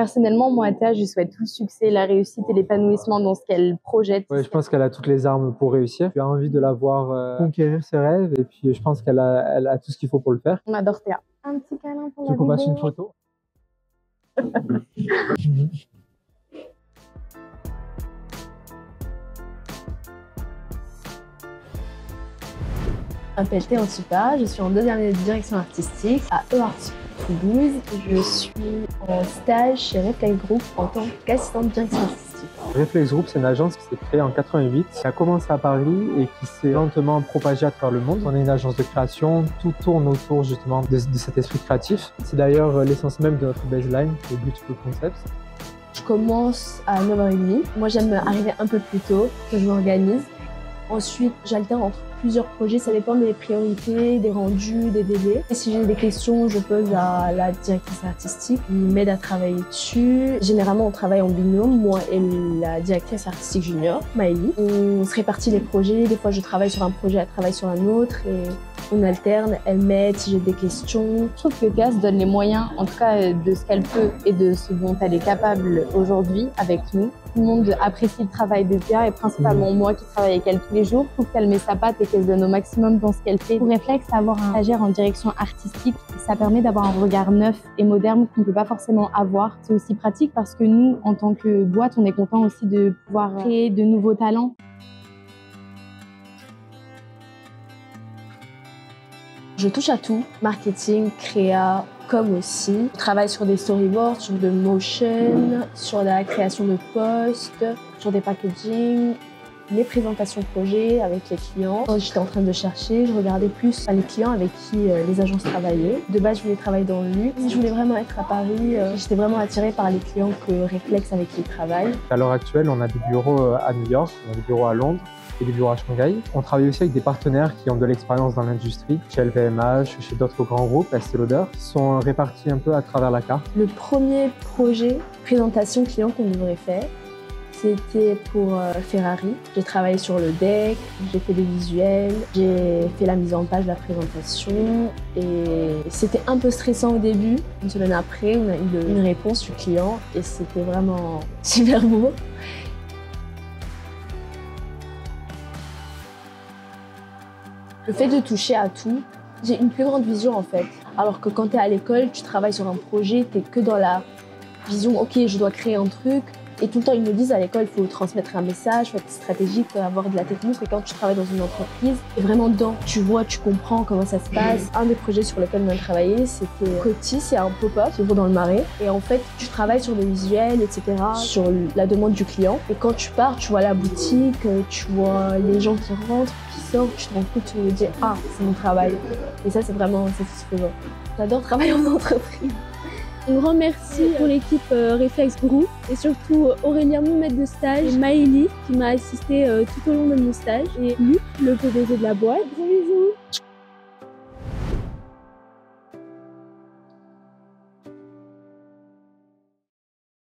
Personnellement, moi, à Théa, je lui souhaite tout le succès, la réussite et l'épanouissement dans ce qu'elle projette. Ouais, je pense qu'elle a toutes les armes pour réussir. J'ai envie de la voir conquérir ses rêves et puis je pense elle a tout ce qu'il faut pour le faire. On adore Théa. Un petit câlin pour la Tu veux qu'on fasse vidéo. une photo? Je m'appelle Théa Antipa, je suis en 2e année de direction artistique à EART Toulouse. Je suis en stage chez Reflex Group en tant qu'assistante de direction artistique. Reflex Group, c'est une agence qui s'est créée en 88, qui a commencé à Paris et qui s'est lentement propagée à travers le monde. On est une agence de création, tout tourne autour justement de cet esprit créatif. C'est d'ailleurs l'essence même de notre baseline, le Beautiful Concepts. Je commence à 9h30. Moi, j'aime arriver un peu plus tôt, que je m'organise. Ensuite, j'alterne entre plusieurs projets, ça dépend des priorités, des rendus, des délais. Et si j'ai des questions, je pose à la directrice artistique qui m'aide à travailler dessus. Généralement, on travaille en binôme, moi et la directrice artistique junior, Maëlie. On se répartit les projets, des fois je travaille sur un projet, elle travaille sur un autre et on alterne, elle m'aide si j'ai des questions. Je trouve que Théa se donne les moyens, en tout cas de ce qu'elle peut et de ce dont elle est capable aujourd'hui avec nous. Tout le monde apprécie le travail de Théa et principalement moi qui travaille avec elle tous les jours. Je trouve qu'elle met sa patte et qu'elle se donne au maximum dans ce qu'elle fait. Pour Reflex, avoir un stagiaire en direction artistique, ça permet d'avoir un regard neuf et moderne qu'on ne peut pas forcément avoir. C'est aussi pratique parce que nous, en tant que boîte, on est content aussi de pouvoir créer de nouveaux talents. Je touche à tout, marketing, créa, com aussi. Je travaille sur des storyboards, sur de motion, sur la création de posts, sur des packaging, les présentations projets avec les clients. Quand j'étais en train de chercher, je regardais plus les clients avec qui les agences travaillaient. De base, je voulais travailler dans le luxe. Je voulais vraiment être à Paris. J'étais vraiment attirée par les clients que Reflex avec qui ils travaillent. À l'heure actuelle, on a des bureaux à New York, on a des bureaux à Londres et des bureaux à Shanghai. On travaille aussi avec des partenaires qui ont de l'expérience dans l'industrie, chez LVMH, chez d'autres grands groupes, Estée Lauder, qui sont répartis un peu à travers la carte. Le premier projet présentation client qu'on devrait faire, c'était pour Ferrari. J'ai travaillé sur le deck, j'ai fait des visuels, j'ai fait la mise en page de la présentation et c'était un peu stressant au début. Une semaine après, on a eu une réponse du client et c'était vraiment super beau. Le fait de toucher à tout, j'ai une plus grande vision en fait. Alors que quand tu es à l'école, tu travailles sur un projet, tu es que dans la vision « ok, je dois créer un truc ». Et tout le temps, ils nous disent à l'école, il faut transmettre un message, il faut être stratégique, avoir de la technique. Et quand tu travailles dans une entreprise, tu es vraiment dedans. Tu vois, tu comprends comment ça se passe. Un des projets sur lesquels on a travaillé, c'était Coty, c'est un pop-up qui ouvre dans le Marais. Et en fait, tu travailles sur des visuels, etc., sur la demande du client. Et quand tu pars, tu vois la boutique, tu vois les gens qui rentrent, qui sortent, tu te rends compte, tu te dis « ah, c'est mon travail ». Et ça, c'est vraiment satisfaisant. J'adore travailler en entreprise. Un grand merci pour l'équipe Reflex Group et surtout Aurélien, mon maître de stage, et Maëlie qui m'a assisté tout au long de mon stage et Luc, le PDG de la boîte. Gros bisous.